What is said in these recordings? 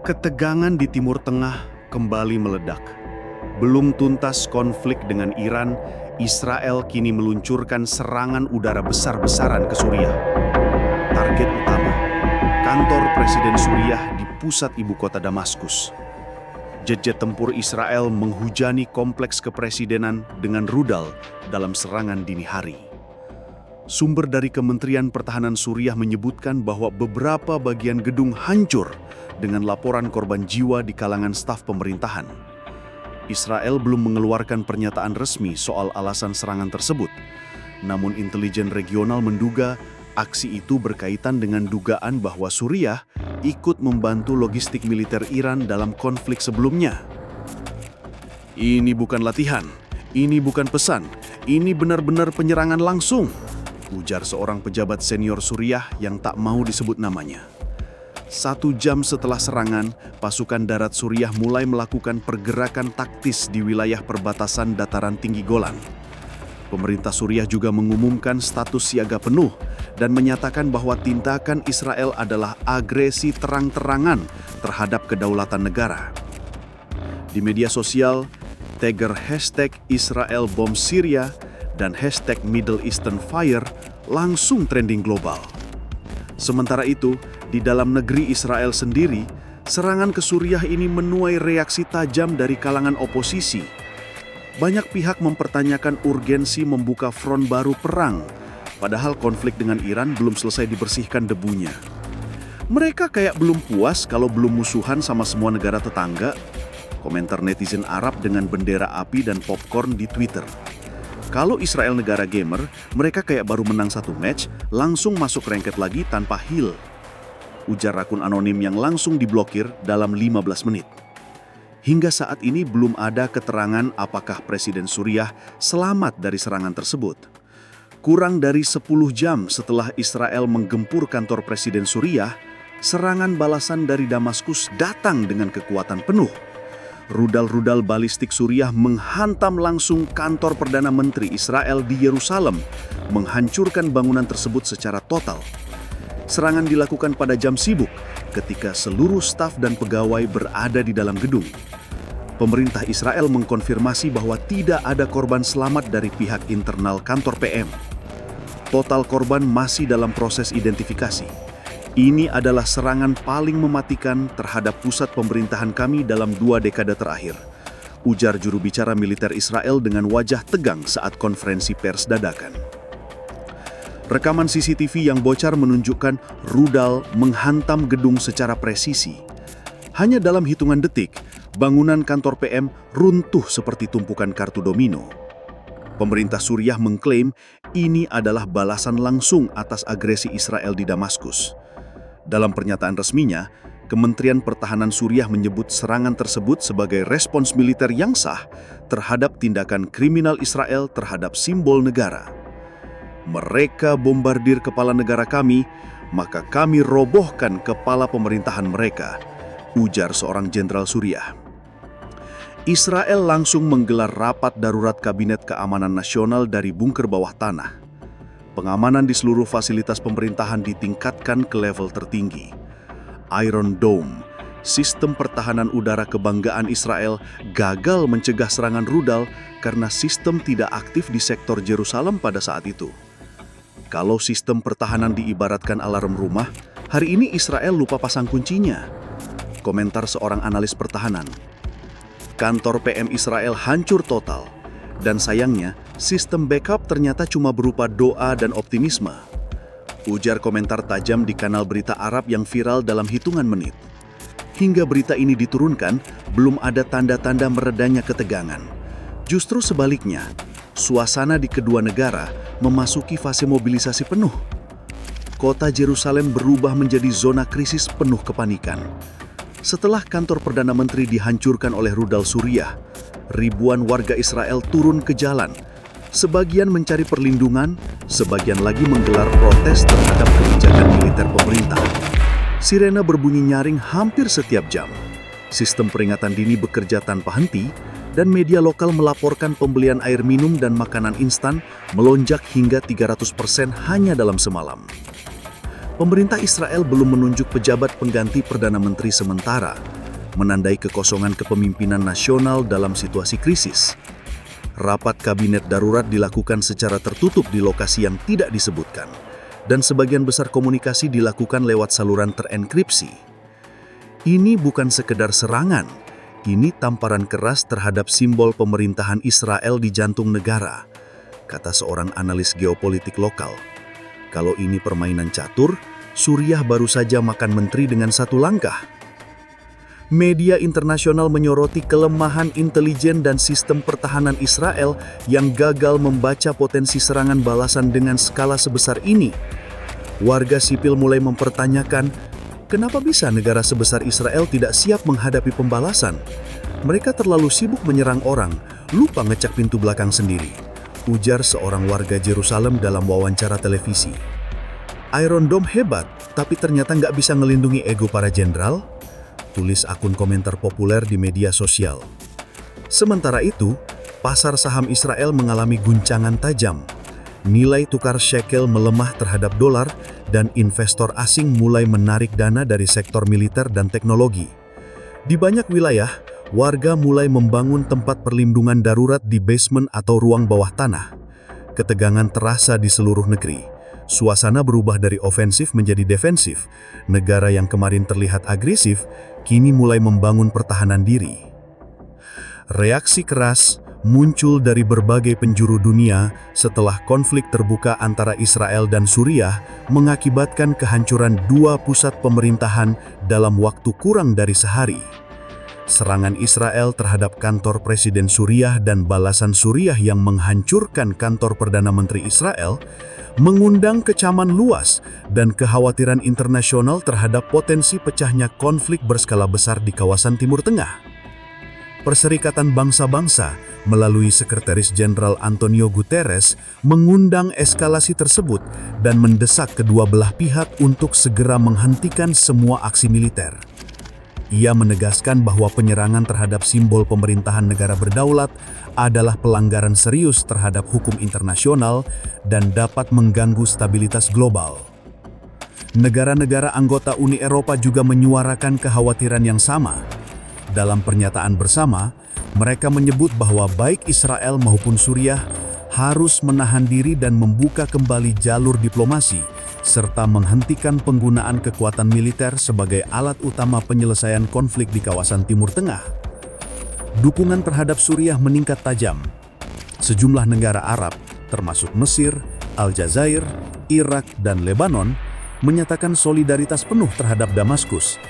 Ketegangan di Timur Tengah kembali meledak. Belum tuntas konflik dengan Iran, Israel kini meluncurkan serangan udara besar-besaran ke Suriah. Target utama, kantor Presiden Suriah di pusat ibu kota Damaskus. Jet-jet tempur Israel menghujani kompleks kepresidenan dengan rudal dalam serangan dini hari. Sumber dari Kementerian Pertahanan Suriah menyebutkan bahwa beberapa bagian gedung hancur dengan laporan korban jiwa di kalangan staf pemerintahan. Israel belum mengeluarkan pernyataan resmi soal alasan serangan tersebut, namun intelijen regional menduga aksi itu berkaitan dengan dugaan bahwa Suriah ikut membantu logistik militer Iran dalam konflik sebelumnya. Ini bukan latihan, ini bukan pesan, ini benar-benar penyerangan langsung, ujar seorang pejabat senior Suriah yang tak mau disebut namanya. 1 jam setelah serangan, pasukan darat Suriah mulai melakukan pergerakan taktis di wilayah perbatasan dataran tinggi Golan. Pemerintah Suriah juga mengumumkan status siaga penuh dan menyatakan bahwa tindakan Israel adalah agresi terang-terangan terhadap kedaulatan negara. Di media sosial, tagger #IsraelBombSyria dan #MiddleEasternFire langsung trending global. Sementara itu, di dalam negeri Israel sendiri, serangan ke Suriah ini menuai reaksi tajam dari kalangan oposisi. Banyak pihak mempertanyakan urgensi membuka front baru perang, padahal konflik dengan Iran belum selesai dibersihkan debunya. Mereka kayak belum puas kalau belum musuhan sama semua negara tetangga, komentar netizen Arab dengan bendera api dan popcorn di Twitter. Kalau Israel negara gamer, mereka kayak baru menang 1 match, langsung masuk ranked lagi tanpa heal. Ujar akun anonim yang langsung diblokir dalam 15 menit. Hingga saat ini belum ada keterangan apakah Presiden Suriah selamat dari serangan tersebut. Kurang dari 10 jam setelah Israel menggempur kantor Presiden Suriah, serangan balasan dari Damaskus datang dengan kekuatan penuh. Rudal-rudal balistik Suriah menghantam langsung kantor Perdana Menteri Israel di Yerusalem, menghancurkan bangunan tersebut secara total. Serangan dilakukan pada jam sibuk, ketika seluruh staf dan pegawai berada di dalam gedung. Pemerintah Israel mengkonfirmasi bahwa tidak ada korban selamat dari pihak internal kantor PM. Total korban masih dalam proses identifikasi. Ini adalah serangan paling mematikan terhadap pusat pemerintahan kami dalam 2 dekade terakhir, ujar juru bicara militer Israel dengan wajah tegang saat konferensi pers dadakan. Rekaman CCTV yang bocor menunjukkan rudal menghantam gedung secara presisi. Hanya dalam hitungan detik, bangunan kantor PM runtuh seperti tumpukan kartu domino. Pemerintah Suriah mengklaim ini adalah balasan langsung atas agresi Israel di Damaskus. Dalam pernyataan resminya, Kementerian Pertahanan Suriah menyebut serangan tersebut sebagai respons militer yang sah terhadap tindakan kriminal Israel terhadap simbol negara. Mereka bombardir kepala negara kami, maka kami robohkan kepala pemerintahan mereka, ujar seorang jenderal Suriah. Israel langsung menggelar rapat darurat Kabinet Keamanan Nasional dari bunker bawah tanah. Pengamanan di seluruh fasilitas pemerintahan ditingkatkan ke level tertinggi. Iron Dome, sistem pertahanan udara kebanggaan Israel, gagal mencegah serangan rudal karena sistem tidak aktif di sektor Yerusalem pada saat itu. Kalau sistem pertahanan diibaratkan alarm rumah, hari ini Israel lupa pasang kuncinya. Komentar seorang analis pertahanan. Kantor PM Israel hancur total, dan sayangnya sistem backup ternyata cuma berupa doa dan optimisme. Ujar komentar tajam di kanal berita Arab yang viral dalam hitungan menit. Hingga berita ini diturunkan, belum ada tanda-tanda meredanya ketegangan. Justru sebaliknya, suasana di kedua negara memasuki fase mobilisasi penuh. Kota Yerusalem berubah menjadi zona krisis penuh kepanikan. Setelah kantor Perdana Menteri dihancurkan oleh rudal Suriah, ribuan warga Israel turun ke jalan. Sebagian mencari perlindungan, sebagian lagi menggelar protes terhadap kebijakan militer pemerintah. Sirena berbunyi nyaring hampir setiap jam. Sistem peringatan dini bekerja tanpa henti, dan media lokal melaporkan pembelian air minum dan makanan instan melonjak hingga 300% hanya dalam semalam. Pemerintah Israel belum menunjuk pejabat pengganti Perdana Menteri sementara, menandai kekosongan kepemimpinan nasional dalam situasi krisis. Rapat kabinet darurat dilakukan secara tertutup di lokasi yang tidak disebutkan, dan sebagian besar komunikasi dilakukan lewat saluran terenkripsi. Ini bukan sekedar serangan, ini tamparan keras terhadap simbol pemerintahan Israel di jantung negara, kata seorang analis geopolitik lokal. Kalau ini permainan catur, Suriah baru saja makan menteri dengan satu langkah. Media internasional menyoroti kelemahan intelijen dan sistem pertahanan Israel yang gagal membaca potensi serangan balasan dengan skala sebesar ini. Warga sipil mulai mempertanyakan, kenapa bisa negara sebesar Israel tidak siap menghadapi pembalasan? Mereka terlalu sibuk menyerang orang, lupa ngecek pintu belakang sendiri, ujar seorang warga Yerusalem dalam wawancara televisi. Iron Dome hebat, tapi ternyata nggak bisa ngelindungi ego para jenderal, tulis akun komentar populer di media sosial. Sementara itu, pasar saham Israel mengalami guncangan tajam. Nilai tukar shekel melemah terhadap dolar dan investor asing mulai menarik dana dari sektor militer dan teknologi. Di banyak wilayah, warga mulai membangun tempat perlindungan darurat di basement atau ruang bawah tanah. Ketegangan terasa di seluruh negeri. Suasana berubah dari ofensif menjadi defensif. Negara yang kemarin terlihat agresif, kini mulai membangun pertahanan diri. Reaksi keras muncul dari berbagai penjuru dunia setelah konflik terbuka antara Israel dan Suriah mengakibatkan kehancuran dua pusat pemerintahan dalam waktu kurang dari sehari. Serangan Israel terhadap kantor Presiden Suriah dan balasan Suriah yang menghancurkan kantor Perdana Menteri Israel mengundang kecaman luas dan kekhawatiran internasional terhadap potensi pecahnya konflik berskala besar di kawasan Timur Tengah. Perserikatan Bangsa-Bangsa melalui Sekretaris Jenderal Antonio Guterres mengundang eskalasi tersebut dan mendesak kedua belah pihak untuk segera menghentikan semua aksi militer. Ia menegaskan bahwa penyerangan terhadap simbol pemerintahan negara berdaulat adalah pelanggaran serius terhadap hukum internasional dan dapat mengganggu stabilitas global. Negara-negara anggota Uni Eropa juga menyuarakan kekhawatiran yang sama. Dalam pernyataan bersama, mereka menyebut bahwa baik Israel maupun Suriah harus menahan diri dan membuka kembali jalur diplomasi, serta menghentikan penggunaan kekuatan militer sebagai alat utama penyelesaian konflik di kawasan Timur Tengah. Dukungan terhadap Suriah meningkat tajam. Sejumlah negara Arab, termasuk Mesir, Aljazair, Irak, dan Lebanon, menyatakan solidaritas penuh terhadap Damaskus.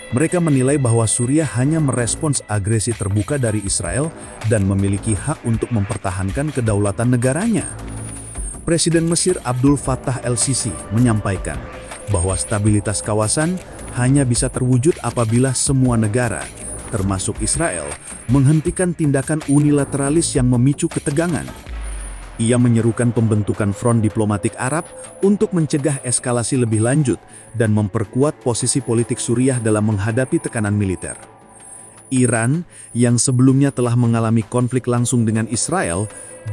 Mereka menilai bahwa Suriah hanya merespons agresi terbuka dari Israel dan memiliki hak untuk mempertahankan kedaulatan negaranya. Presiden Mesir Abdul Fattah el-Sisi menyampaikan bahwa stabilitas kawasan hanya bisa terwujud apabila semua negara, termasuk Israel, menghentikan tindakan unilateralis yang memicu ketegangan. Ia menyerukan pembentukan front diplomatik Arab untuk mencegah eskalasi lebih lanjut dan memperkuat posisi politik Suriah dalam menghadapi tekanan militer. Iran, yang sebelumnya telah mengalami konflik langsung dengan Israel,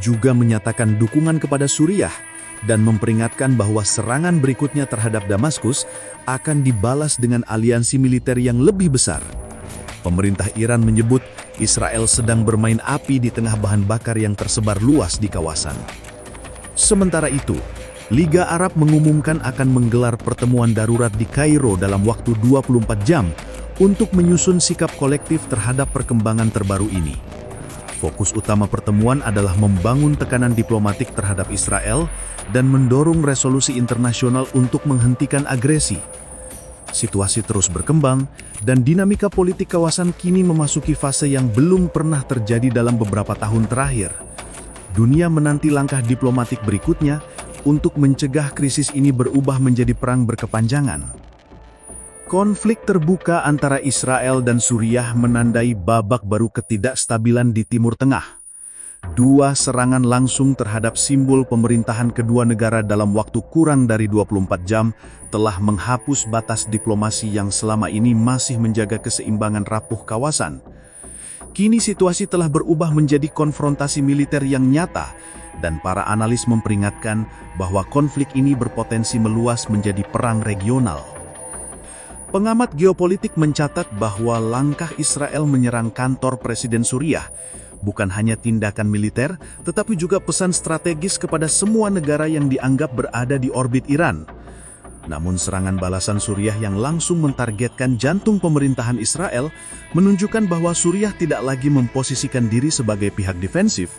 juga menyatakan dukungan kepada Suriah dan memperingatkan bahwa serangan berikutnya terhadap Damaskus akan dibalas dengan aliansi militer yang lebih besar. Pemerintah Iran menyebut Israel sedang bermain api di tengah bahan bakar yang tersebar luas di kawasan. Sementara itu, Liga Arab mengumumkan akan menggelar pertemuan darurat di Kairo dalam waktu 24 jam untuk menyusun sikap kolektif terhadap perkembangan terbaru ini. Fokus utama pertemuan adalah membangun tekanan diplomatik terhadap Israel dan mendorong resolusi internasional untuk menghentikan agresi. Situasi terus berkembang, dan dinamika politik kawasan kini memasuki fase yang belum pernah terjadi dalam beberapa tahun terakhir. Dunia menanti langkah diplomatik berikutnya untuk mencegah krisis ini berubah menjadi perang berkepanjangan. Konflik terbuka antara Israel dan Suriah menandai babak baru ketidakstabilan di Timur Tengah. Dua serangan langsung terhadap simbol pemerintahan kedua negara dalam waktu kurang dari 24 jam telah menghapus batas diplomasi yang selama ini masih menjaga keseimbangan rapuh kawasan. Kini situasi telah berubah menjadi konfrontasi militer yang nyata, dan para analis memperingatkan bahwa konflik ini berpotensi meluas menjadi perang regional. Pengamat geopolitik mencatat bahwa langkah Israel menyerang kantor Presiden Suriah bukan hanya tindakan militer, tetapi juga pesan strategis kepada semua negara yang dianggap berada di orbit Iran. Namun serangan balasan Suriah yang langsung mentargetkan jantung pemerintahan Israel menunjukkan bahwa Suriah tidak lagi memposisikan diri sebagai pihak defensif.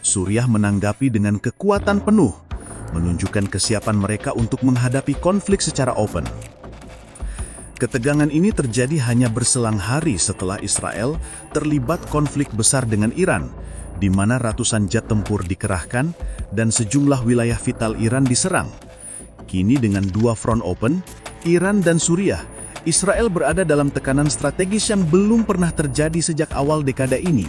Suriah menanggapi dengan kekuatan penuh, menunjukkan kesiapan mereka untuk menghadapi konflik secara open. Ketegangan ini terjadi hanya berselang hari setelah Israel terlibat konflik besar dengan Iran, di mana ratusan jet tempur dikerahkan dan sejumlah wilayah vital Iran diserang. Kini dengan dua front open, Iran dan Suriah, Israel berada dalam tekanan strategis yang belum pernah terjadi sejak awal dekade ini.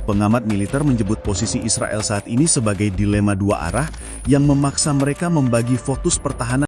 Pengamat militer menyebut posisi Israel saat ini sebagai dilema dua arah yang memaksa mereka membagi fokus pertahanan